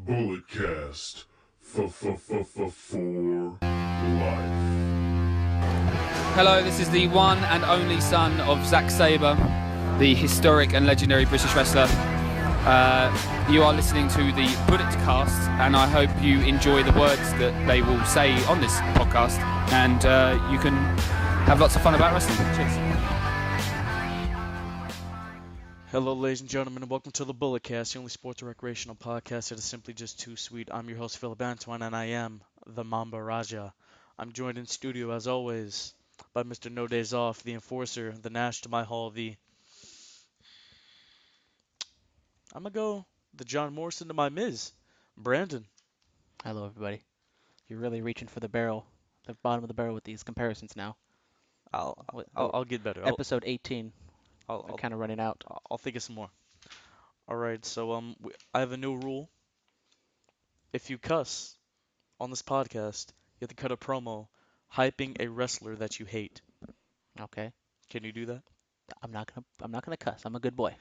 Bulletcast for life. Hello, this is the one and only son of Zack Sabre, the historic and legendary British wrestler. You are listening to the Bulletcast, and I hope you enjoy the words that they will say on this podcast, and you can have lots of fun about wrestling. Cheers. Hello, ladies and gentlemen, and welcome to the Bulletcast, the only sports and recreational podcast that is simply just too sweet. I'm your host, Philip Antoine, and I am the Mamba Raja. I'm joined in studio, as always, by Mr. No Days Off, the Enforcer, the Nash to my Hall, I'm gonna go the John Morrison to my Miz, Brandon. Hello, everybody. You're really reaching for the bottom of the barrel with these comparisons now. I'll get better. Episode 18, I'll, we're I'll, kind of running out. I'll think of some more. All right, so I have a new rule. If you cuss on this podcast, you have to cut a promo hyping a wrestler that you hate. Okay, Can you do that? I'm not gonna cuss. I'm a good boy.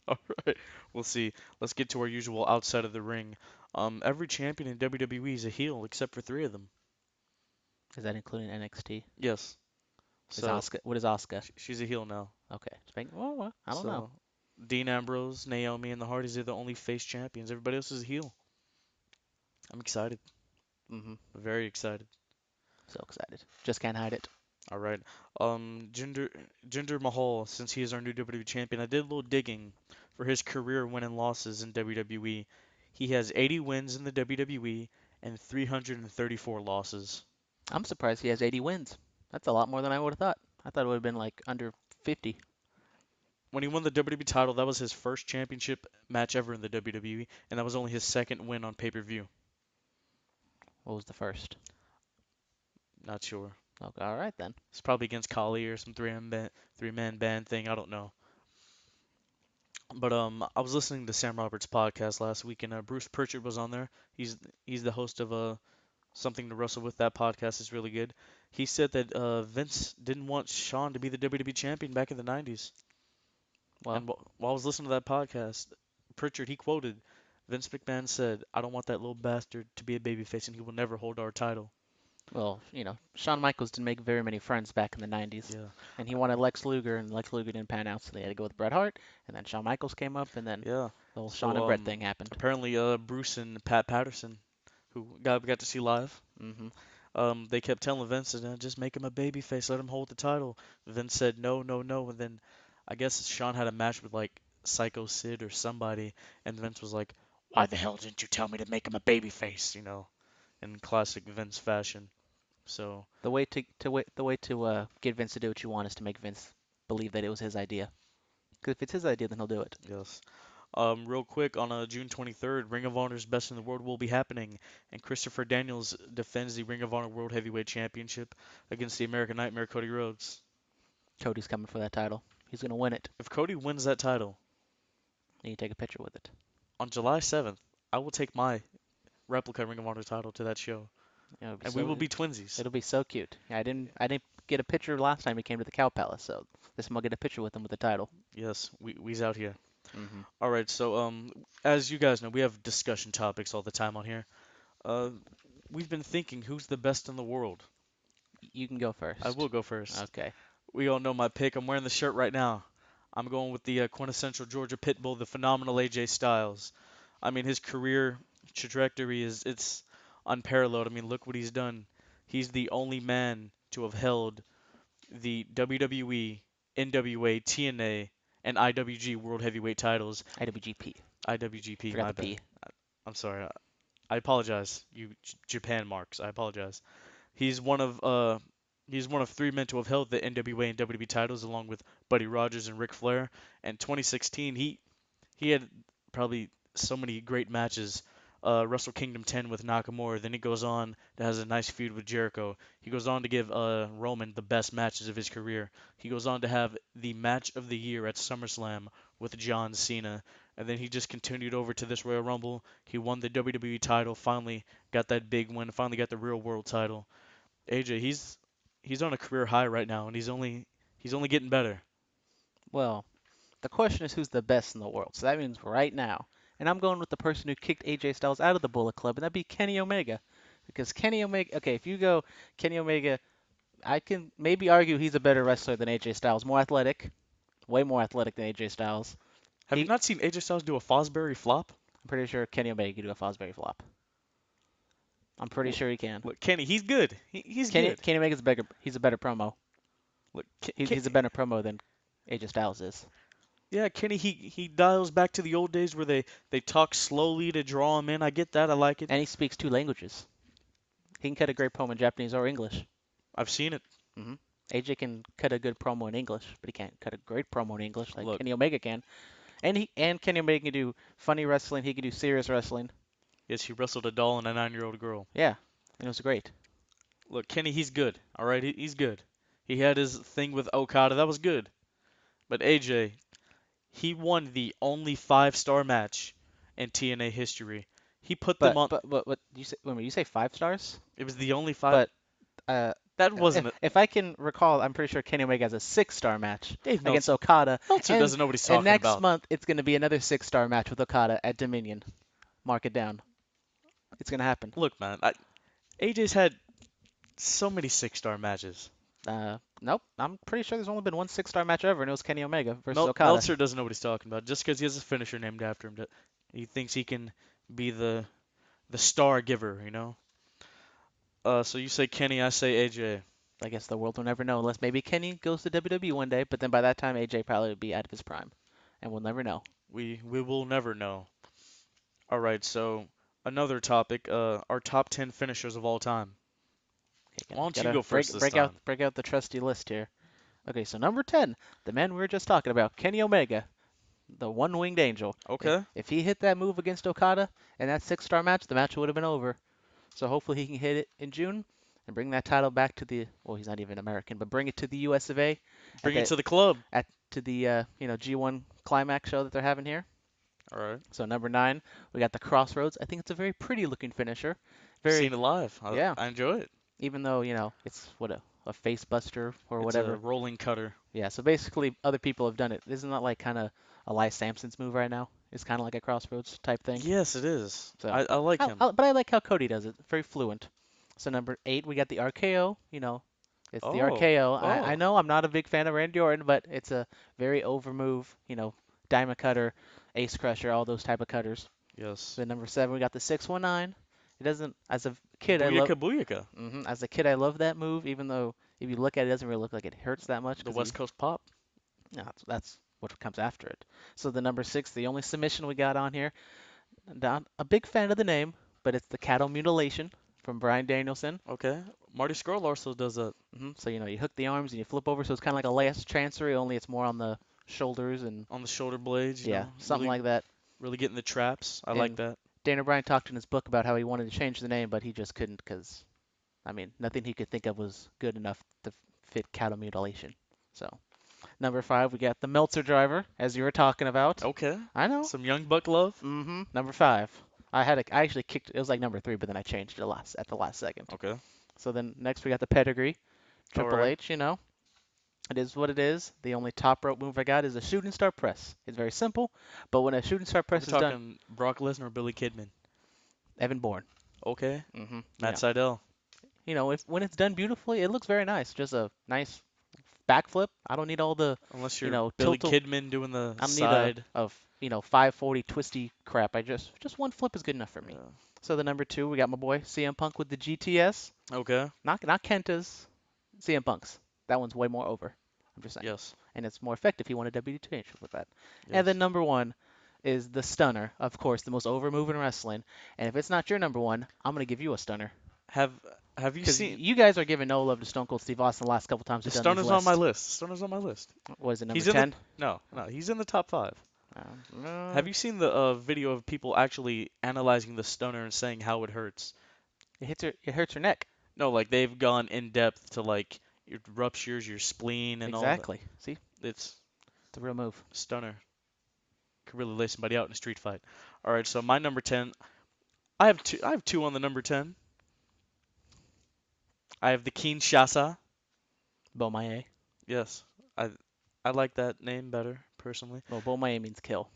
All right, we'll see. Let's get to our usual outside of the ring. Every champion in WWE is a heel except for 3 of them. Is that including NXT? Yes. Is So Asuka? What is Asuka? she's a heel now. Okay, well, I don't know. So Dean Ambrose, Naomi, and the Hardys are the only face champions. Everybody else is a heel. I'm excited. Very excited. So excited. Just can't hide it. All right. Jinder Mahal, since he is our new WWE champion, I did a little digging for his career win and losses in WWE. He has 80 wins in the WWE and 334 losses. I'm surprised he has 80 wins. That's a lot more than I would have thought. I thought it would have been like under 50. When he won the WWE title, that was his first championship match ever in the WWE, and that was only his second win on pay-per-view. What was the first? Not sure. Okay, all right then. It's probably against Kali or some three-man band thing. I don't know. But I was listening to Sam Roberts' podcast last week, and Bruce Pritchard was on there. He's the host of Something to Wrestle With. That podcast is really good. He said that Vince didn't want Shawn to be the WWE champion back in the 90s. Well, And while I was listening to that podcast, Pritchard, he quoted Vince McMahon said, "I don't want that little bastard to be a babyface, and he will never hold our title." Shawn Michaels didn't make very many friends back in the 90s. Yeah, And he wanted Lex Luger, and Lex Luger didn't pan out, so they had to go with Bret Hart, and then Shawn Michaels came up, and then yeah. the whole So Shawn and Bret thing happened. apparently, Bruce and Pat Patterson, who got to see live, they kept telling Vince, just make him a babyface, let him hold the title. Vince said no, no, no, and then I guess Shawn had a match with like Psycho Sid or somebody, and Vince was like, "Why the hell didn't you tell me to make him a babyface?" In classic Vince fashion. So The way to get Vince to do what you want is to make Vince believe that it was his idea. Because if it's his idea, then he'll do it. yes. Real quick, on June 23rd, Ring of Honor's Best in the World will be happening, and Christopher Daniels defends the Ring of Honor World Heavyweight Championship against the American Nightmare, Cody Rhodes. Cody's coming for that title. He's gonna win it. If Cody wins that title And you take a picture with it. on July 7th, I will take my replica Ring of Honor title to that show, and we will be twinsies. It'll be so cute. Yeah, I didn't get a picture last time he came to the Cow Palace, so this time I'll get a picture with him with the title. Yes, we's out here. hmm All right, so as you guys know, we have discussion topics all the time on here. Uh, we've been thinking, who's the best in the world? You can go first. I will go first. Okay. We all know my pick. I'm wearing the shirt right now. I'm going with the quintessential Georgia Pitbull, the phenomenal AJ Styles. I mean, his career trajectory it's unparalleled. I mean, look what he's done. He's the only man to have held the WWE, NWA, TNA, and IWG World Heavyweight titles. IWGP. IWGP, Forgot my the bad. P. I'm sorry. I apologize. You Japan marks. I apologize. He's one of 3 men to have held the NWA and WWE titles, along with Buddy Rogers and Ric Flair. And 2016, he had probably so many great matches. Wrestle Kingdom 10 with Nakamura. Then he goes on to has a nice feud with Jericho. He goes on to give Roman the best matches of his career. He goes on to have the match of the year at SummerSlam with John Cena. And then he just continued over to this Royal Rumble. He won the WWE title. Finally got that big win. Finally got the real world title. AJ, he's on a career high right now, and he's only getting better. Well, the question is who's the best in the world. So that means right now, And I'm going with the person who kicked AJ Styles out of the Bullet Club, and that'd be Kenny Omega. Because Kenny Omega, okay, if you go Kenny Omega, I can maybe argue he's a better wrestler than AJ Styles. More athletic, way more athletic than AJ Styles. Have you not seen AJ Styles do a Fosbury flop? I'm pretty sure Kenny Omega can do a Fosbury flop. I'm pretty Look, sure he can. look, Kenny, he's good. He's good. Kenny Omega's bigger. He's a better promo. Look, He's a better promo than AJ Styles is. yeah, Kenny, he dials back to the old days where they talk slowly to draw him in. I get that. I like it. And he speaks 2 languages. He can cut a great promo in Japanese or English. I've seen it. AJ can cut a good promo in English, but he can't cut a great promo in English like Look, Kenny Omega can. And Kenny Omega can do funny wrestling. He can do serious wrestling. yes, he wrestled a doll and a 9-year-old girl. Yeah, and it was great. Look, Kenny, he's good. All right, he's good. He had his thing with Okada. That was good. But AJ, he won the only 5-star match in TNA history. He put them on. But you say wait a minute, you say 5 stars? It was the only 5. But That wasn't it. if I can recall, I'm pretty sure Kenny Omega has a 6-star match Dave against Meltzer, Okada. Meltzer doesn't know what he's talking And next about. month it's going to be another 6-star match with Okada at Dominion. Mark it down. It's going to happen. Look, man, AJ's had so many 6-star matches. Nope. I'm pretty sure there's only been one 6-star match ever, and it was Kenny Omega versus Okada. Meltzer doesn't know what he's talking about. Just because he has a finisher named after him, he thinks he can be the star giver, you know? So you say Kenny, I say AJ. I guess the world will never know unless maybe Kenny goes to WWE one day, but then by that time AJ probably would be out of his prime, and we'll never know. We will never know. All right, so another topic, our top 10 finishers of all time. Okay, Why don't you gotta go first this time? break out the trusty list here. Okay, so number 10, the man we were just talking about, Kenny Omega, the one-winged angel. Okay. If he hit that move against Okada in that 6-star match, the match would have been over. So hopefully he can hit it in June and bring that title back to the, well, he's not even American, but bring it to the US of A. Bring it to the club. To the G1 Climax show that they're having here. All right. So number 9, we got the Crossroads. I think it's a very pretty looking finisher. Very, Seen it live. Yeah. I enjoy it. even though, it's a face buster or It's whatever. a rolling cutter. Yeah, so basically other people have done it. Isn't that like kind of Elias Sampson's move right now? It's kind of like a Crossroads type thing. Yes, it is. So I like him. But I like how Cody does it. Very fluent. So number 8, we got the RKO. It's the RKO. I know I'm not a big fan of Randy Orton, but it's a very over move. Diamond cutter, ace crusher, all those type of cutters. Yes. So number 7, we got the 619. It doesn't. As a kid, Booyaka. As a kid, I love that move. Even though if you look at it, it doesn't really look like it hurts that much. The West Coast pop. Yeah, that's what comes after it. So the number 6, the only submission we got on here. Not a big fan of the name, but it's the cattle mutilation from Bryan Danielson. Okay. Marty Scurll also does that. So you hook the arms and you flip over, so it's kind of like a last chancery, only it's more on the shoulders and On the shoulder blades. You know, something really, like that. Really getting the traps. I like that. Dana Bryan talked in his book about how he wanted to change the name, but he just couldn't because, nothing he could think of was good enough to fit cattle mutilation. So, number 5, we got the Meltzer driver, as you were talking about. Okay. I know. Some Young Buck love. Number 5. I actually kicked. It was like number 3, but then I changed it at the last second. Okay. So then next we got the pedigree, Triple H. It is what it is. The only top rope move I got is a shooting star press. It's very simple, but when a shooting star press is done, talking Brock Lesnar or Billy Kidman. Evan Bourne. Okay. Mm-hmm. Matt Sydal. When it's done beautifully, it looks very nice. Just a nice backflip. I don't need all the Unless you're Billy Kidman doing the side. of 540 twisty crap. I just one flip is good enough for me. Yeah. So the number 2, we got my boy CM Punk with the GTS. Okay. Not Kenta's, CM Punk's. That one's way more over. I'm just saying. Yes. And it's more effective. He won a WWE championship with that. Yes. And then number 1 is the stunner, of course, the most over move in wrestling. And if it's not your number 1, I'm gonna give you a stunner. Have you seen? You guys are giving no love to Stone Cold Steve Austin the last couple times. The stunner's on my list. Stunner's on my list. What is it, number He's 10? No, he's in the top 5. No. Have you seen the video of people actually analyzing the stunner and saying how it hurts? It hurts your neck. No, like they've gone in depth to like it ruptures your spleen and all that. Exactly. See, It's a real move. stunner. Could really lay somebody out in a street fight. All right, so my number 10. I have two on the number 10. I have the Kinshasa. Bomaye. Yes, I like that name better personally. Well, Bomaye means kill.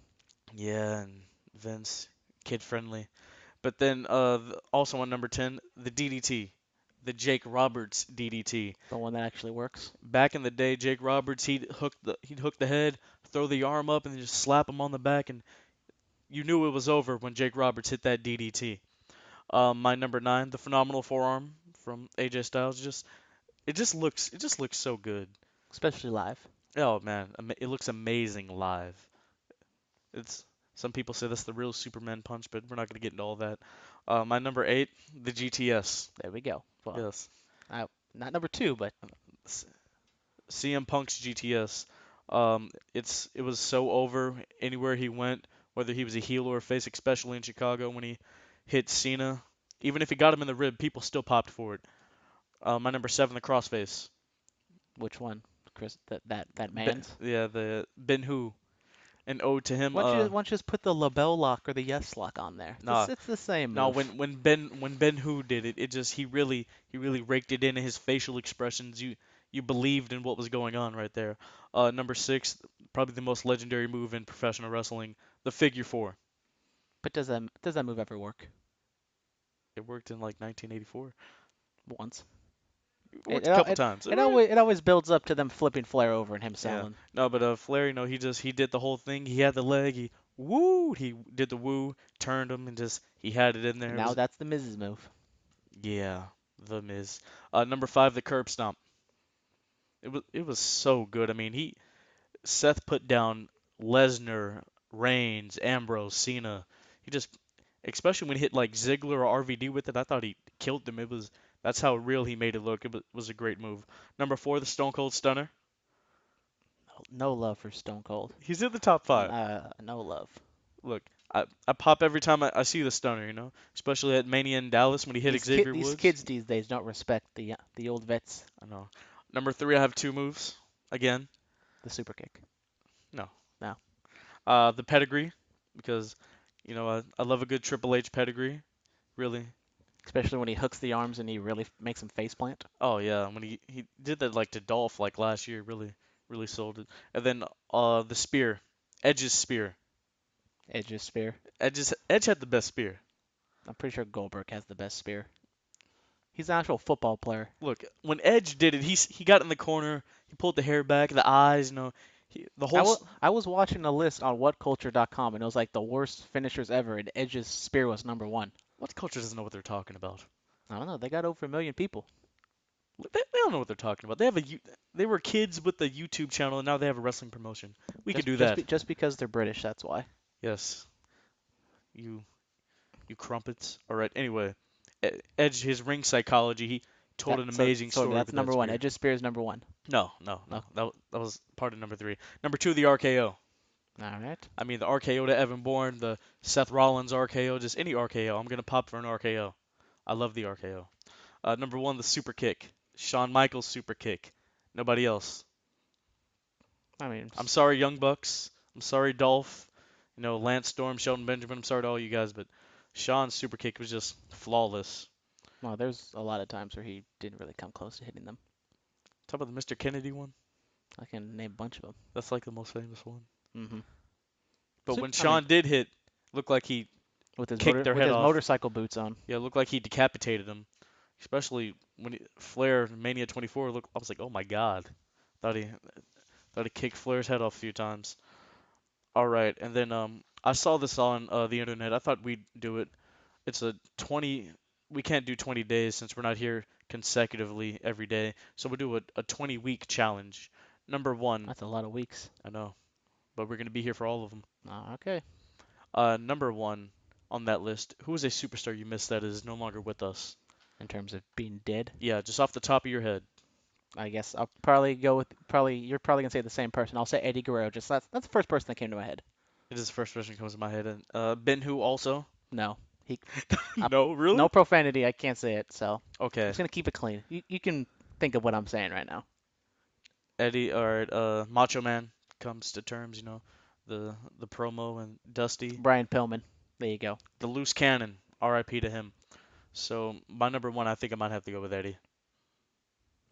Yeah, and Vince, kid friendly. But then also on number 10, the DDT, the Jake Roberts DDT. The one that actually works. Back in the day, Jake Roberts he'd hook the head, throw the arm up, and then just slap him on the back, and you knew it was over when Jake Roberts hit that DDT. My number 9, the phenomenal forearm from AJ Styles, it just looks so good. Especially live. Oh man, it looks amazing live. It's Some people say that's the real Superman punch, but we're not gonna get into all that. My number 8, the GTS. There we go. Well, Yes, not number 2, but S- CM Punk's GTS. It was so over anywhere he went, whether he was a heel or a face, especially in Chicago when he hit Cena. Even if he got him in the rib, people still popped for it. My number 7, the crossface. which one? Chris, that man's. Yeah, the Ben Hu. An ode to him. Why don't you just put the label lock or the yes lock on there? Nah, It's the same no. move. When Ben Hu did it, he really raked it in his facial expressions. You believed in what was going on right there. Number 6, probably the most legendary move in professional wrestling, the figure four. But does that move ever work? It worked in like 1984. Once. It It worked it, a al- couple it, times. it always builds up to them flipping Flair over and him Yeah. selling. No, but Flair, he did the whole thing. He had the leg. He did the woo, turned him, and just he had it in there. And It now was that's the Miz's move. Yeah, the Miz. Number 5, the curb stomp. It was so good. I mean, Seth put down Lesnar, Reigns, Ambrose, Cena. He just, especially when he hit like Ziggler or RVD with it, I thought he killed them. That's how real he made it look. It was a great move. Number 4, the Stone Cold Stunner. No love for Stone Cold. He's in the top 5. No love. Look, I pop every time I see the Stunner. Especially at Mania in Dallas when he hit Xavier These Woods. kids these days don't respect the old vets. I know. Number 3, I have 2 moves. Again, The super kick. no. No. The pedigree, because I love a good Triple H pedigree. Really. Especially when he hooks the arms and he really makes him face plant. Oh yeah, when he did that like to Dolph like last year, really sold it. And then the spear, Edge's spear. Edge's spear. Edge had the best spear. I'm pretty sure Goldberg has the best spear. He's an actual football player. Look, when Edge did it, he got in the corner, he pulled the hair back, the eyes, the whole. I was watching a list on whatculture.com and it was like the worst finishers ever, and Edge's spear was number 1. What culture doesn't know what they're talking about? I don't know. They got over 1 million people. They don't know what they're talking about. They were kids with a YouTube channel and now they have a wrestling promotion. We could do that. Just because they're British, that's why. Yes, you you crumpets. All right. Anyway, Edge, his ring psychology, he told an amazing So story that's with that number 1. spear. Edge's spear is number 1. No, no, no. Oh, That was part of number 3. Number 2, the RKO. all right. I mean, the RKO to Evan Bourne, the Seth Rollins RKO, just any RKO. I'm gonna pop for an RKO. I love the RKO. Number 1, the super kick. Shawn Michaels super kick. Nobody else. I mean, I'm sorry, Young Bucks. I'm sorry, Dolph. Lance Storm, Shelton Benjamin. I'm sorry to all you guys, but Shawn's super kick was just flawless. well, there's a lot of times where he didn't really come close to hitting them. Talk about the Mr. Kennedy one. I can name a bunch of them. That's like the most famous one. Mm-hmm. But when I mean, Shawn did hit, looked like he with his kicked their with head his off. motorcycle boots on. Yeah, it looked like he decapitated him. Especially when Flair Mania 24 looked. I was like, oh my god. Thought he thought he kicked Flair's head off a few times. All right, and then I saw this on the internet. I thought we'd do it. It's a 20. We can't do 20 days since we're not here consecutively every day. So we'll do a 20-week challenge. Number 1, That's a lot of weeks. I know, but we're gonna be here for all of them. Okay. Number 1 on that list. Who is a superstar you missed that is no longer with us? In terms of being dead, Yeah, just off the top of your head. I guess I'll probably go with You're probably gonna say the same person. I'll say Eddie Guerrero. Just that's the first person that came to my head. It is the first person that comes to my head. And Ben Hu also. No, he No, really? no profanity. I can't say it. So I'm Okay. just gonna keep it clean. You can think of what I'm saying right now. Eddie or Macho Man comes to terms. The promo and Dusty, Brian Pillman. There you go. the loose cannon. R.I.P. to him. So my number 1, I think I might have to go with Eddie.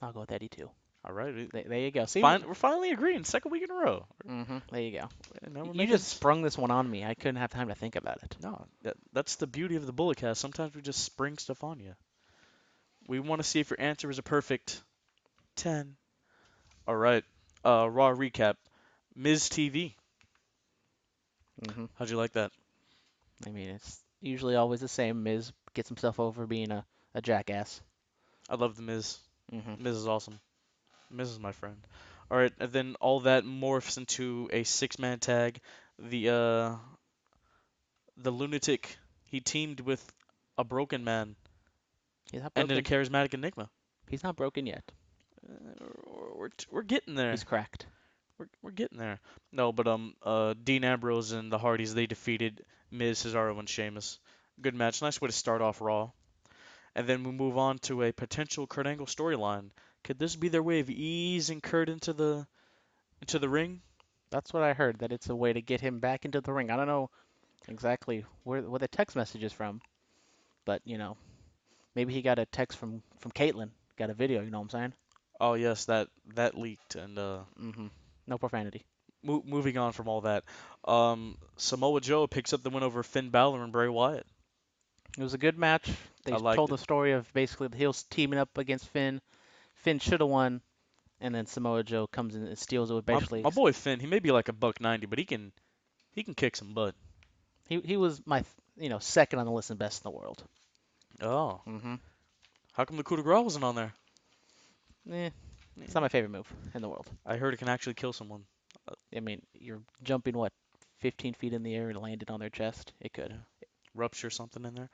I'll go with Eddie too. All right. There you go. See, Fine. We're finally agreeing. Second week in a row. there you go. And now we're You making. just sprung this one on me. I couldn't have time to think about it. No, that's the beauty of the Bullet Cast. Sometimes we just spring stuff on you. We want to see if your answer is a perfect 10. All right. Raw recap. Miz TV. hmm How'd you like that? I mean, it's usually always the same. Miz gets himself over being a jackass. I love the Miz. hmm Miz is awesome. Miz is my friend. All right, and then all that morphs into a six-man tag. The the lunatic, he teamed with a broken man He's not and a broken. charismatic enigma. He's not broken yet. We're getting there. He's cracked. We're getting there. No, but Dean Ambrose and the Hardys, they defeated Miz, Cesaro, and Sheamus. Good match. Nice way to start off Raw. And then we move on to a potential Kurt Angle storyline. Could this be their way of easing Kurt into the ring? That's what I heard. That it's a way to get him back into the ring. I don't know exactly where the text message is from, but maybe he got a text from Caitlyn. Got a video. You know what I'm saying? Oh yes, that leaked. And No profanity. moving on from all that, Samoa Joe picks up the win over Finn Balor and Bray Wyatt. It was a good match. They I liked told it. the story of basically the heels teaming up against Finn. Finn should have won, and then Samoa Joe comes in and steals it with basically. My boy Finn, he may be like a buck 90, but he can kick some butt. He was my second on the list of best in the world. Oh, hmm how come the coup de grace wasn't on there? Eh, it's not my favorite move in the world. I heard it can actually kill someone. I mean, you're jumping what, 15 feet in the air and landing on their chest. It could. Yeah. Rupture something in there.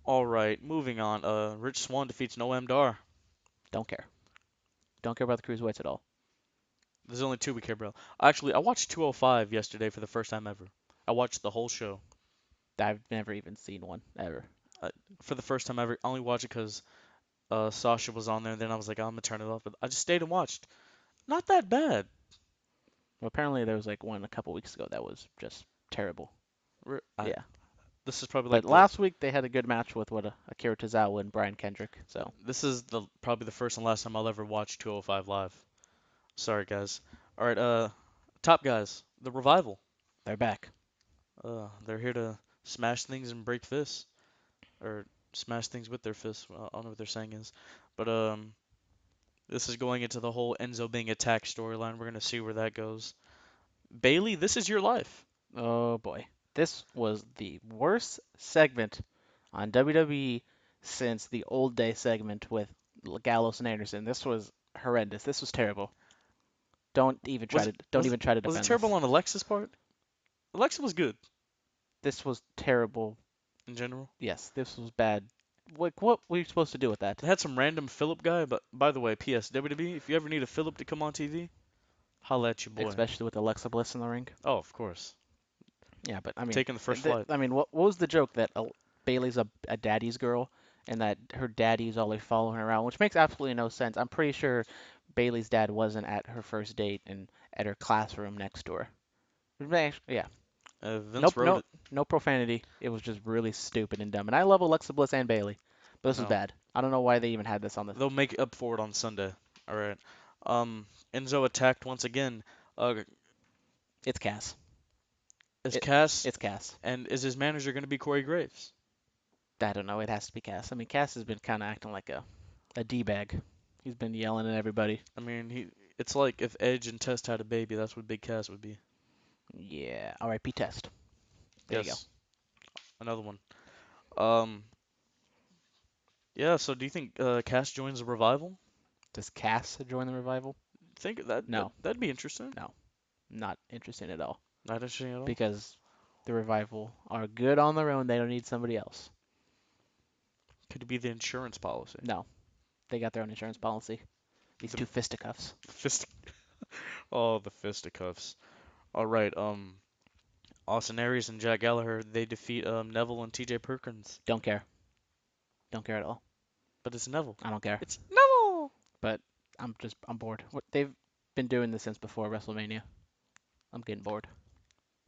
All right, moving on. Rich Swann defeats Noam Dar. Don't care. Don't care about the cruiserweights at all. There's only two we care about. Actually, I watched 205 yesterday for the first time ever. I watched the whole show I've never even seen one ever. for the first time ever. I only watched it because Sasha was on there, and then I was like, I'm gonna turn it off. But I just stayed and watched. Not that bad. Well, apparently there was like one a couple weeks ago that was just terrible. Yeah. This is probably But like last week they had a good match with Akira Tozawa and Brian Kendrick. So this is probably the first and last time I'll ever watch 205 live. Sorry guys. All right, top guys, the Revival. they're back. They're here to smash things and break fists, or smash things with their fists. Well, I don't know what their saying is, but this is going into the whole Enzo being attacked storyline. We're gonna see where that goes. Bailey, this is your life. Oh boy. This was the worst segment on WWE since the old day segment with Gallows and Anderson. This was horrendous. This was terrible. Don't even try Was to it don't was it even try to was it defend terrible this. on Alexa's part? Alexa was good This was terrible. in general. Yes, this was bad. What were you supposed to do with that? They had some random Philip guy, but by the way, P.S. WWE, if you ever need a Philip to come on TV, holla at your boy. Especially with Alexa Bliss in the ring. Oh, of course. Yeah, but I mean, Taking the first flight. I mean, what was the joke that Bailey's a daddy's girl and that her daddy's always following her around, which makes absolutely no sense. I'm pretty sure Bailey's dad wasn't at her first date and at her classroom next door. Yeah, Vince wrote no, it. no profanity. It was just really stupid and dumb. And I love Alexa Bliss and Bailey, but this is No, bad. I don't know why they even had this on the. they'll make up for it on Sunday. All right. Enzo attacked once again. It's Cass. Is Cass It's Cass. and is his manager going to be Corey Graves? I don't know. It has to be Cass. I mean, Cass has been kind of acting like a d-bag. He's been yelling at everybody. I mean, it's like if Edge and Test had a baby, that's what Big Cass would be. Yeah. R.I.P. Test. There you go. Yes. Another one. Um, yeah, so do you think Cass joins the Revival? Does Cass join the revival? Think that, No. that'd be interesting. No. Not interested at all. Not interesting at all. Because the revival are good on their own. They don't need somebody else. Could it be the insurance policy? No. They got their own insurance policy. These The two fisticuffs. fist. Oh, the fisticuffs. All right. Austin Aries and Jack Gallagher, they defeat Neville and T.J. Perkins. Don't care. Don't care at all. But it's Neville. I don't care. It's Neville. But I'm bored. They've been doing this since before WrestleMania. I'm getting bored.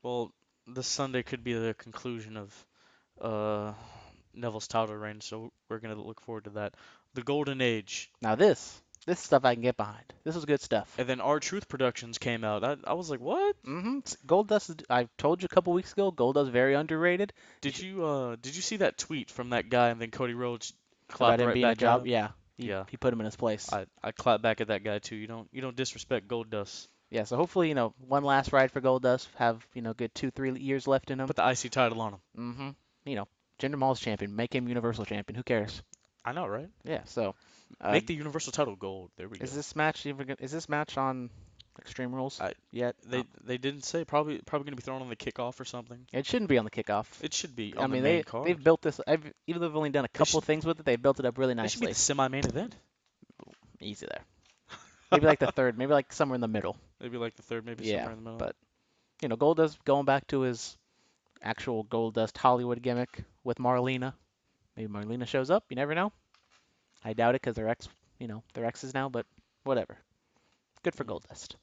Well, this Sunday could be the conclusion of Neville's title reign, so we're gonna look forward to that. The Golden Age. Now this This stuff I can get behind. This was good stuff. And then R-Truth Productions came out. I was like, what? Goldust, I told you a couple weeks ago, Goldust very underrated. Did you see that tweet from that guy and then Cody Rhodes About clapped him right being a back at job, him? yeah. Yeah. He put him in his place. I clap back at that guy too. You don't disrespect Goldust. Yeah, so hopefully, one last ride for Goldust. Have, good 2-3 years left in him. Put the IC title on him. Mm-hmm. Jinder Mahal's champion. Make him Universal Champion. Who cares? I know, right? Yeah, so. Make the Universal title gold. There we go. Is this match on Extreme Rules yet? They didn't say. Probably gonna be thrown on the kickoff or something. It shouldn't be on the kickoff. It should be I on mean, the main card. they've built this. Even though they've only done a couple things with it, they've built it up really It should be nicely. the semi-main event. Easy there. Maybe like the third. Maybe like somewhere in the middle. Maybe like the third. Maybe Yeah, somewhere in the middle. but Goldust going back to his actual Goldust Hollywood gimmick with Marlena. Maybe Marlena shows up. You never know. I doubt it because they're exes now. But whatever. Good for Goldust.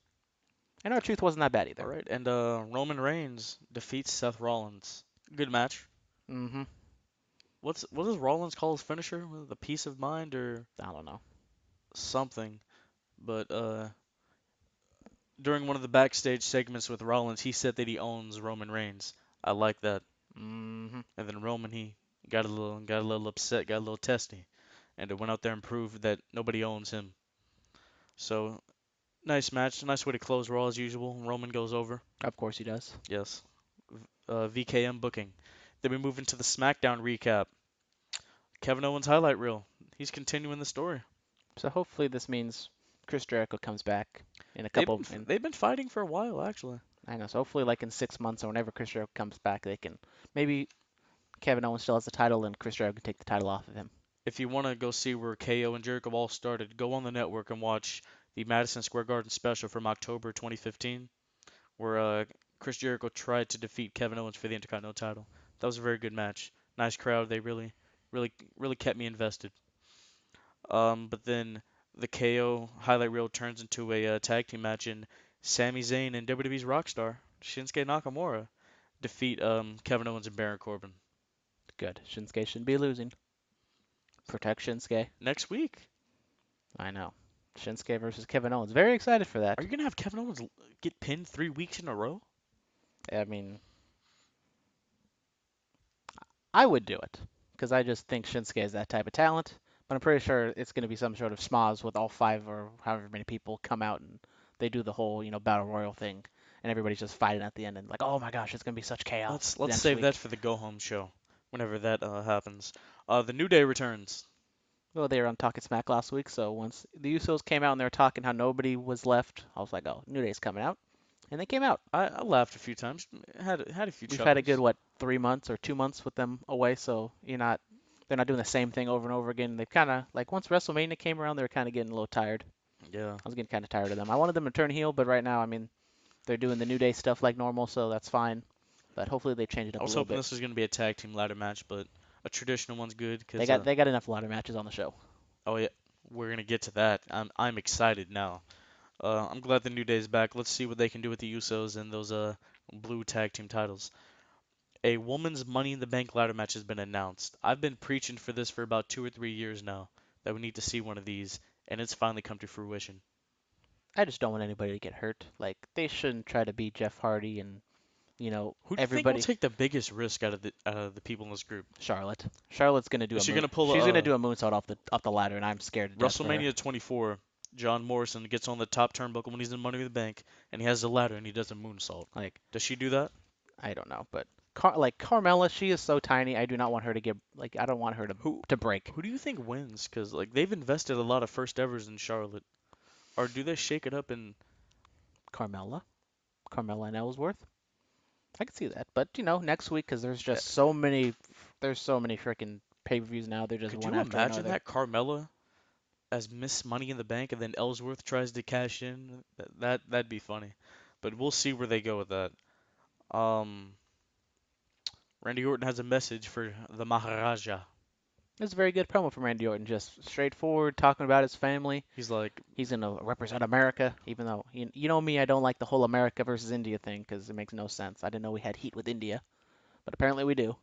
And R-Truth wasn't that bad either. All right, and Roman Reigns defeats Seth Rollins. Good match. Mm-hmm. What does Rollins call his finisher? The peace of mind or I don't know. something? But during one of the backstage segments with Rollins, he said that he owns Roman Reigns. I like that. Mm-hmm. And then Roman, he got a little upset, got a little testy, and it went out there and proved that nobody owns him. So nice match, nice way to close Raw as usual. Roman goes over. Of course he does. Yes. VKM booking. Then we move into the SmackDown recap. Kevin Owens highlight reel. He's continuing the story. So hopefully this means Chris Jericho comes back in a couple. They've been fighting for a while, actually. I know. So hopefully, like in 6 months or whenever Chris Jericho comes back, they can maybe Kevin Owens still has the title and Chris Jericho can take the title off of him. If you want to go see where KO and Jericho all started, go on the network and watch the Madison Square Garden special from October 2015, where Chris Jericho tried to defeat Kevin Owens for the Intercontinental title. That was a very good match. Nice crowd. They really kept me invested. But then the KO highlight reel turns into a tag team match, and Sami Zayn and WWE's Rockstar Shinsuke Nakamura defeat Kevin Owens and Baron Corbin. Good. Shinsuke shouldn't be losing. Protect Shinsuke. Next week. I know. Shinsuke versus Kevin Owens. Very excited for that. Are you gonna have Kevin Owens get pinned 3 weeks in a row? I mean, I would do it because I just think Shinsuke is that type of talent. But I'm pretty sure it's going to be some sort of schmoz with all 5 or however many people come out and they do the whole, battle royal thing, and everybody's just fighting at the end and like, oh my gosh, it's going to be such chaos. Let's save that for the go home show, whenever that happens. The New Day returns. Well, they were on Talking Smack last week, so once the Usos came out and they were talking how nobody was left, I was like, oh, New Day's coming out, and they came out. I laughed a few times. Had a few. We've chuckles. had a good 3 months or 2 months with them away, so they're not doing the same thing over and over again. They kind of like once WrestleMania came around, they were kind of getting a little tired. Yeah. I was getting kind of tired of them. I wanted them to turn heel, but right now, I mean, they're doing the New Day stuff like normal, so that's fine. But hopefully they change it up a little bit. I was hoping this was going to be a tag team ladder match, but a traditional one's good. Cause, they got enough ladder matches on the show. Oh yeah, we're going to get to that. I'm excited now. I'm glad the New Day's back. Let's see what they can do with the Usos and those blue tag team titles. A woman's Money in the Bank ladder match has been announced. I've been preaching for this for about 2 or 3 years now, that we need to see one of these, and it's finally come to fruition. I just don't want anybody to get hurt. Like, they shouldn't try to beat Jeff Hardy and, Who do you everybody. think will take the biggest risk out of the people in this group? Charlotte. Charlotte's gonna do Is a she moon- gonna pull She's a- gonna do a moonsault off the ladder, and I'm scared to death for her. WrestleMania 24, John Morrison gets on the top turnbuckle when he's in Money in the Bank, and he has the ladder and he does a moonsault. Like, Does she do that? I don't know, but Carmella, she is so tiny. I do not want her to get I don't want her to break. Who do you think wins? Because they've invested a lot of first evers in Charlotte, or do they shake it up and Carmella and Ellsworth. I could see that, but next week because there's just so many freaking pay-per-views now. They're just Could one you after imagine another. that Carmella as Miss Money in the Bank and then Ellsworth tries to cash in? That'd be funny. But we'll see where they go with that. Randy Orton has a message for the Maharaja. It's a very good promo from Randy Orton, just straightforward, talking about his family. He's like, He's gonna represent America, even though you know me, I don't like the whole America versus India thing because it makes no sense. I didn't know we had heat with India, but apparently we do.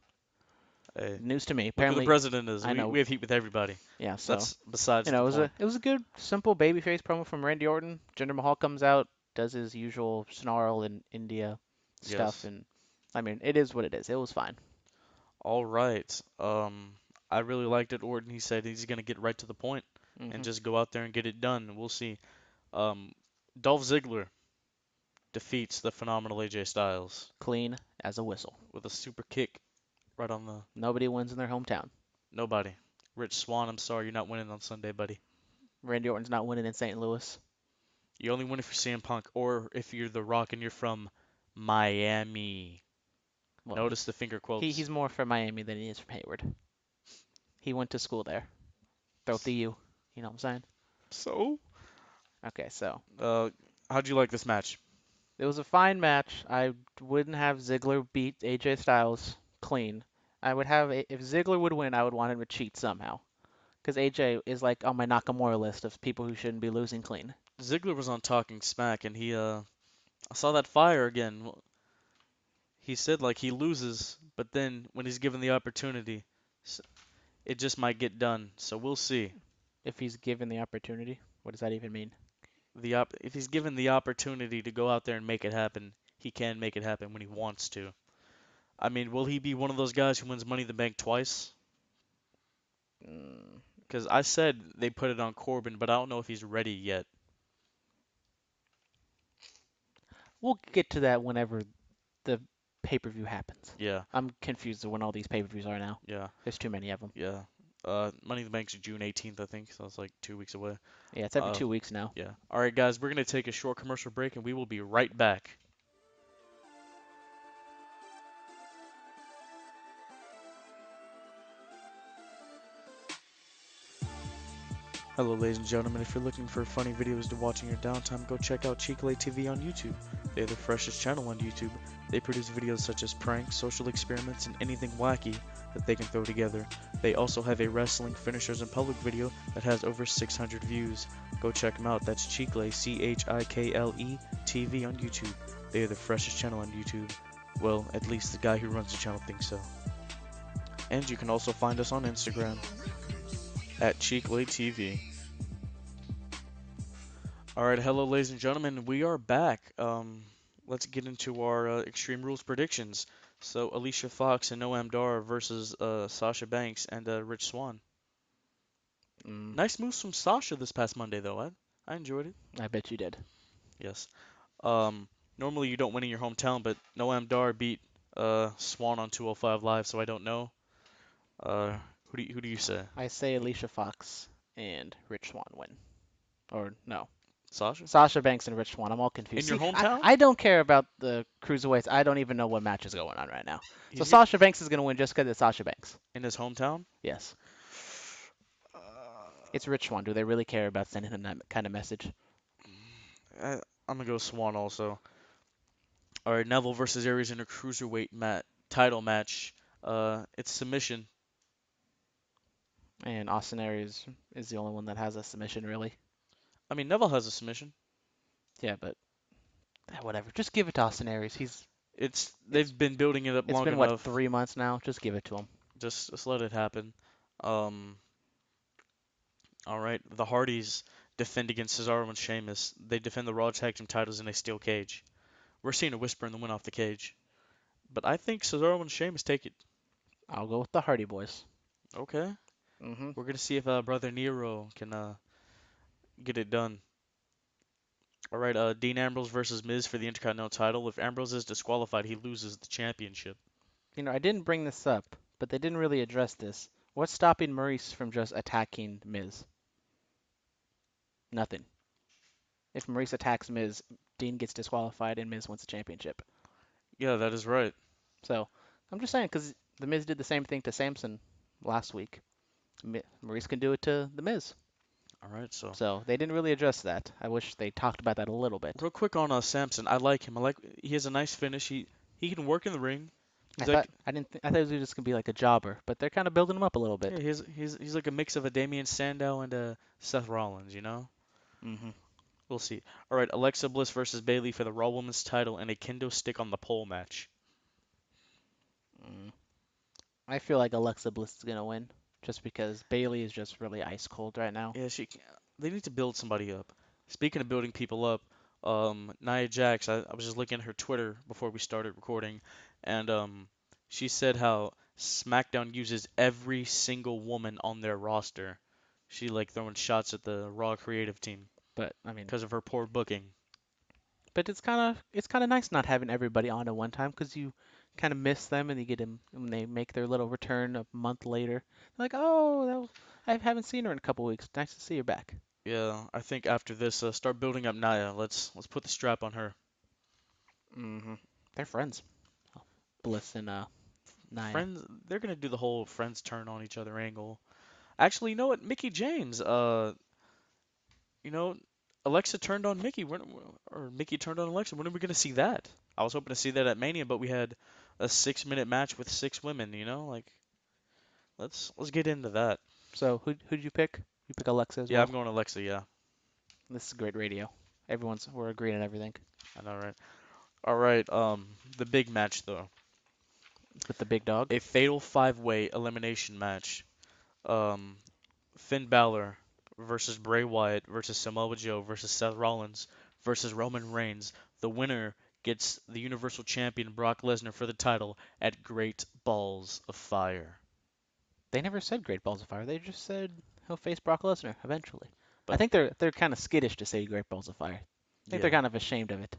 Hey, News to me. look who the Apparently, president is. I know. We have heat with everybody. Yeah, so That's besides the point. it was a good, simple babyface promo from Randy Orton. Jinder Mahal comes out, does his usual snarl in India stuff, Yes. and I mean, it is what it is. It was fine. All right. I really liked it. Orton, he said he's gonna get right to the point and Hmm. just go out there and get it done. We'll see. Um, Dolph Ziggler defeats the phenomenal AJ Styles Clean as a whistle. with a super kick right on the Nobody wins in their hometown. nobody. Rich Swann, I'm sorry you're not winning on Sunday, buddy. Randy Orton's not winning in St. Louis. You only win if you're CM Punk or if you're The Rock and you're from Miami. Well, Notice the finger quotes. he's more from Miami than he is from Hayward. He went to school there. Throw the U. You know what I'm saying? So, Okay, so uh, how'd you like this match? it was a fine match. I wouldn't have Ziggler beat AJ Styles clean. I would have if Ziggler would win, I would want him to cheat somehow. Because AJ is like on my Nakamura list of people who shouldn't be losing clean. Ziggler was on Talking Smack and I saw that fire again. He said like he loses, but then when he's given the opportunity, it just might get done. So we'll see. If he's given the opportunity, what does that even mean? If he's given the opportunity to go out there and make it happen, he can make it happen when he wants to. I mean, will he be one of those guys who wins Money in the Bank twice? Mm, Because I said they put it on Corbin, but I don't know if he's ready yet. we'll get to that whenever the pay-per-view happens. Yeah, I'm confused of when all these pay-per-views are now. yeah, There's too many of them. yeah. Money in the Bank's June 18th, I think, so it's like 2 weeks away. Yeah, it's every 2 weeks now. Yeah. All right, guys, we're gonna take a short commercial break, and we will be right back. Hello, ladies and gentlemen. If you're looking for funny videos to watch in your downtime, go check out Cheeklay TV on YouTube. They're the freshest channel on YouTube. They produce videos such as pranks, social experiments, and anything wacky that they can throw together. They also have a wrestling finishers in public video that has over 600 views. Go check them out. That's Cheeklay, Chikle TV on YouTube. They are the freshest channel on YouTube. Well, at least the guy who runs the channel thinks so. And you can also find us on Instagram at Cheeklay TV. Alright, hello ladies and gentlemen, we are back. Let's get into our Extreme Rules predictions. So, Alicia Fox and Noam Dar versus Sasha Banks and Rich Swann. Mm, Nice moves from Sasha this past Monday, though. I enjoyed it. I bet you did. Yes. Normally you don't win in your hometown, but Noam Dar beat Swan on 205 Live, so I don't know. Who do you say? I say Alicia Fox and Rich Swann win. Or no, Sasha? Sasha Banks and Rich Swann. I'm all confused. In your See, hometown? I don't care about the cruiserweights. I don't even know what match is going on right now. So He's Sasha Banks is going to win just because it's Sasha Banks. in his hometown? Yes. Uh, It's Rich Swann. Do they really care about sending him that kind of message? I'm gonna go Swan also. All right, Neville versus Aries in a cruiserweight title match. It's submission. And Austin Aries is the only one that has a submission, really. I mean, Neville has a submission. Yeah, but whatever. Just give it to Austin Aries. They've been building it up It's long been what, enough. 3 months now. Just give it to him. Just let it happen. Um, all right, the Hardys defend against Cesaro and Sheamus. They defend the Raw Tag Team titles in a steel cage. We're seeing a whisper in the wind off the cage, but I think Cesaro and Sheamus take it. I'll go with the Hardy Boys. Okay, Mm-hmm. we're gonna see if Brother Nero can get it done. All right, Dean Ambrose versus Miz for the Intercontinental title. If Ambrose is disqualified, he loses the championship. I didn't bring this up, but they didn't really address this. What's stopping Maurice from just attacking Miz? Nothing. If Maurice attacks Miz, Dean gets disqualified and Miz wins the championship. Yeah, that is right. So I'm just saying because the Miz did the same thing to Samson last week. Maurice can do it to the Miz. All right, so So they didn't really address that. I wish they talked about that a little bit. real quick on Samson, I like him. He has a nice finish. He can work in the ring. He's like I thought he was just gonna be like a jobber, but they're kind of building him up a little bit. yeah, he's like a mix of a Damian Sandow and a Seth Rollins, you know? Hmm. We'll see. All right, Alexa Bliss versus Bayley for the Raw Women's title and a kendo stick on the pole match. Mm. I feel like Alexa Bliss is gonna win, just because Bailey is just really ice cold right now. Yeah, they need to build somebody up. Speaking of building people up, Nia Jax, I was just looking at her Twitter before we started recording, and she said how SmackDown uses every single woman on their roster. She like throwing shots at the Raw creative team But I mean, because of her poor booking. but it's kind of nice not having everybody on at one time because you kind of miss them and you get them when they make their little return a month later. Like, oh, I haven't seen her in a couple weeks. Nice to see her back. Yeah, I think after this, start building up Nia. Let's put the strap on her. Hmm. They're friends, Bliss and Nia. Friends, they're gonna do the whole friends turn on each other angle. Actually, you know what? Mickey James, you know, Alexa turned on Mickey, or Mickey turned on Alexa. When are we gonna see that? I was hoping to see that at Mania, but we had a 6 minute match with 6 women. Like let's get into that. So who'd you pick? You pick Alexa as Yeah, well. I'm going Alexa. Yeah, This is great radio. We're agreeing on everything I know, right? All right. The big match though, with the big dog. a fatal five-way elimination match. Um, Finn Balor versus Bray Wyatt versus Samoa Joe versus Seth Rollins versus Roman Reigns. The winner gets the Universal Champion Brock Lesnar for the title at Great Balls of Fire. They never said Great Balls of Fire. They just said he'll face Brock Lesnar eventually. I But think they're kind of skittish to say Great Balls of Fire. I think they're yeah, kind of ashamed of it.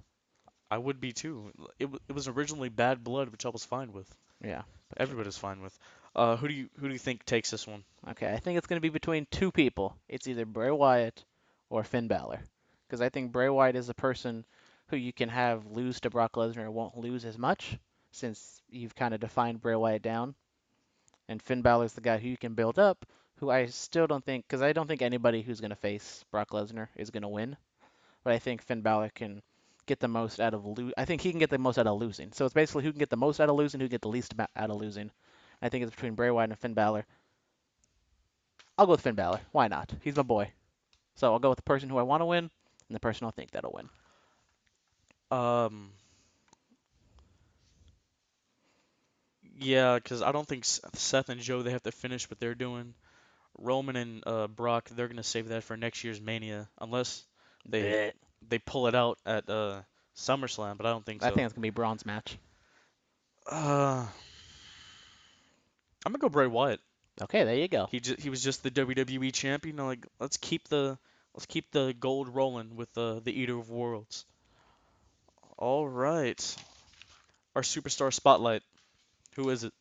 I would be too. It was originally Bad Blood, which I was fine with. Yeah. But Everybody's fine with. Who do you think takes this one? okay, I think it's going to be between two people. It's either Bray Wyatt or Finn Balor. Because I think Bray Wyatt is a person who you can have lose to Brock Lesnar and won't lose as much, since you've kind of defined Bray Wyatt down. And Finn Balor's the guy who you can build up, who I still don't think, because I don't think anybody who's going to face Brock Lesnar is going to win. But I think Finn Balor can get the most out of I think he can get the most out of losing. So it's basically who can get the most out of losing, who can get the least out of losing. I think it's between Bray Wyatt and Finn Balor. I'll go with Finn Balor. Why not? He's my boy. So I'll go with the person who I want to win and the person I think that'll win. Um, yeah, because I don't think Seth and Joe they have to finish what they're doing. Roman and Brock they're gonna save that for next year's Mania unless they Bet. they pull it out at SummerSlam, but I don't think I think so. it's gonna be a bronze match. I'm gonna go Bray Wyatt. Okay, there you go. He was just the WWE champion. Like let's keep the gold rolling with the Eater of Worlds. All right, our superstar spotlight. Who is it?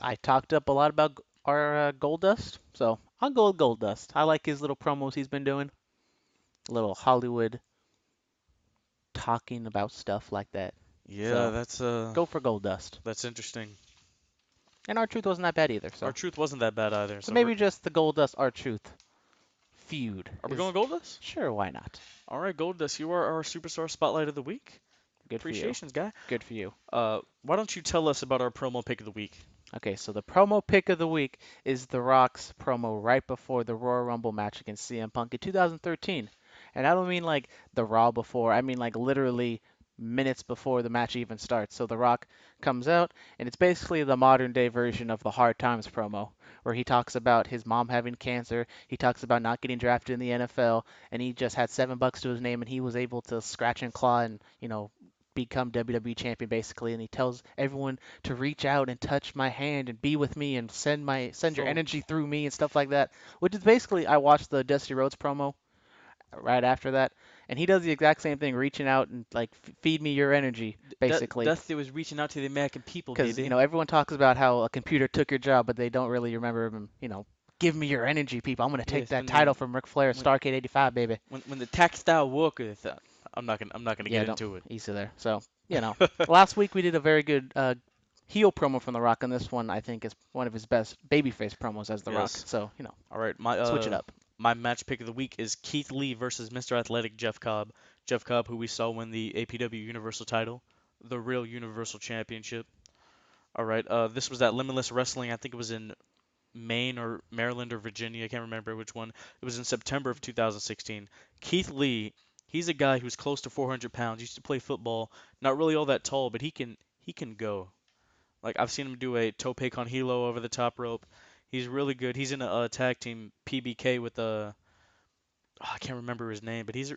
I talked up a lot about our Goldust, so I'll go with Goldust. I like his little promos he's been doing. A little Hollywood talking about stuff like that. Yeah, So go for Goldust. that's interesting. And our truth wasn't that bad either. Our So truth wasn't that bad either. so So maybe just the Goldust our truth feud are we is going Goldust? sure, why not? All right, Goldust, you are our superstar spotlight of the week. Good for you. Appreciations, guy. Good for you. Why don't you tell us about our promo pick of the week? Okay, so the promo pick of the week is The Rock's promo right before the Royal Rumble match against CM Punk in 2013. And I don't mean like the Raw before, I mean like literally minutes before the match even starts. So The Rock comes out, and it's basically the modern day version of the Hard Times promo, where he talks about his mom having cancer, he talks about not getting drafted in the NFL, and he just had $7 to his name, and he was able to scratch and claw and, become WWE champion basically. And he tells everyone to reach out and touch my hand and be with me and send your So, energy through me and stuff like that. Which is basically I watched the Dusty Rhodes promo right after that, and he does the exact same thing, reaching out and like feed me your energy basically. Dusty was reaching out to the American people, Because baby. everyone talks about how a computer took your job, but they don't really remember him. Give me your energy, people. I'm gonna take Yes, that title from Ric Flair, when Starcade '85, baby. when the textile workers. I'm not gonna Yeah, get don't into it. easy there. So last week we did a very good heel promo from The Rock, and this one I think is one of his best babyface promos as The Rock. Yes. So All right, my switch it up. my match pick of the week is Keith Lee versus Mr. Athletic Jeff Cobb. Jeff Cobb, who we saw win the APW Universal title, the real Universal Championship. All right, this was at Limitless Wrestling. I think it was in Maine or Maryland or Virginia. I can't remember which one. It was in September of 2016. Keith Lee, he's a guy who's close to 400 pounds. Used to play football. Not really all that tall, but he can go. Like I've seen him do a tope con hilo over the top rope. He's really good. He's in a tag team PBK with I can't remember his name, but he's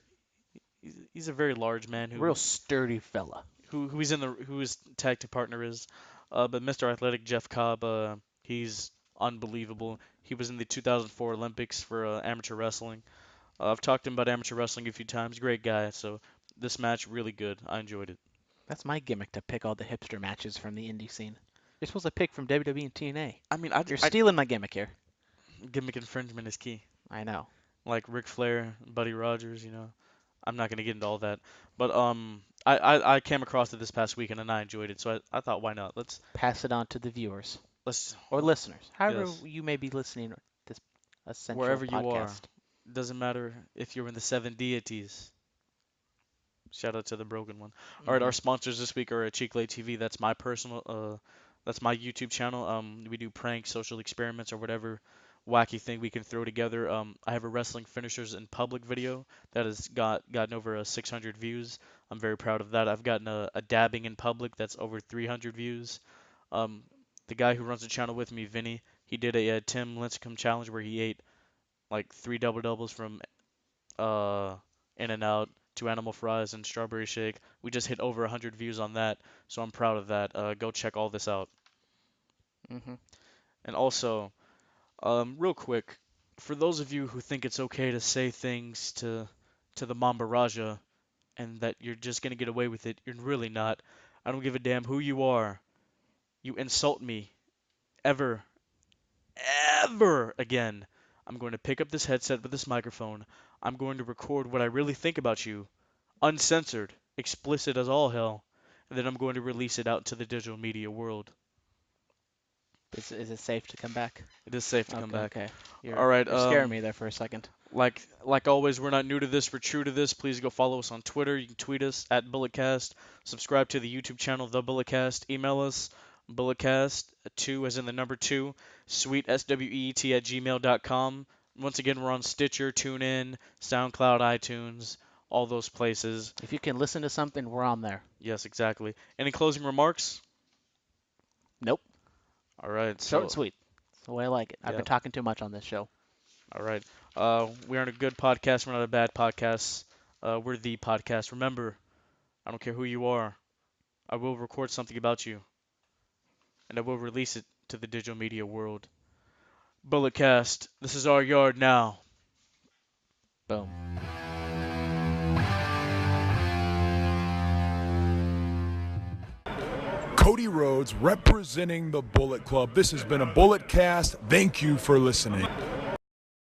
a very large man Real sturdy fella. who his tag team partner is. But Mr. Athletic Jeff Cobb, he's unbelievable. He was in the 2004 Olympics for amateur wrestling. I've talked to him about amateur wrestling a few times. Great guy. So this match really good. I enjoyed it. That's my gimmick, to pick all the hipster matches from the indie scene. You're supposed to pick from WWE and TNA. I mean, You're stealing my gimmick here. gimmick infringement is key. I know. Like Ric Flair, Buddy Rogers, I'm not gonna get into all that. But I came across it this past weekend and I enjoyed it. So I thought, why not? Pass it on to the viewers Let's or listeners, however yes. you may be listening to this essential Wherever podcast. you are. Doesn't matter if you're in the seven deities. Shout out to the broken one. All right, our sponsors this week are Cheek Lay TV. That's my that's my YouTube channel. We do pranks, social experiments, or whatever wacky thing we can throw together. I have a wrestling finishers in public video that has gotten over 600 views. I'm very proud of that. I've gotten a dabbing in public that's over 300 views. The guy who runs the channel with me, Vinny, he did a Tim Lincecum challenge where he ate like 3 double doubles from In-N-Out, 2 animal fries, and strawberry shake. We just hit over 100 views on that, so I'm proud of that. Go check all this out. And also, real quick, for those of you who think it's okay to say things to the Mamba Raja and that you're just gonna get away with it, you're really not. I don't give a damn who you are. You insult me ever again, I'm going to pick up this headset with this microphone. I'm going to record what I really think about you, uncensored, explicit as all hell, and then I'm going to release it out to the digital media world. Is it safe to come back? It is safe to come back. Okay. All right. You're scaring me there for a second. Like always, we're not new to this. We're true to this. Please go follow us on Twitter. You can tweet us at BulletCast. Subscribe to the YouTube channel, The BulletCast. Email us, BulletCast2 as in the number 2, sweetsweet@gmail.com. Once again, we're on Stitcher, TuneIn, SoundCloud, iTunes, all those places. If you can listen to something, we're on there. Yes, exactly. Any closing remarks? Nope. All right. Short and sweet. That's the way I like it. I've been talking too much on this show. All right. We aren't a good podcast. We're not a bad podcast. We're the podcast. Remember, I don't care who you are. I will record something about you. And I will release it to the digital media world. Bulletcast, this is our yard now. Boom. Cody Rhodes representing the Bullet Club. This has been a Bullet Cast. Thank you for listening.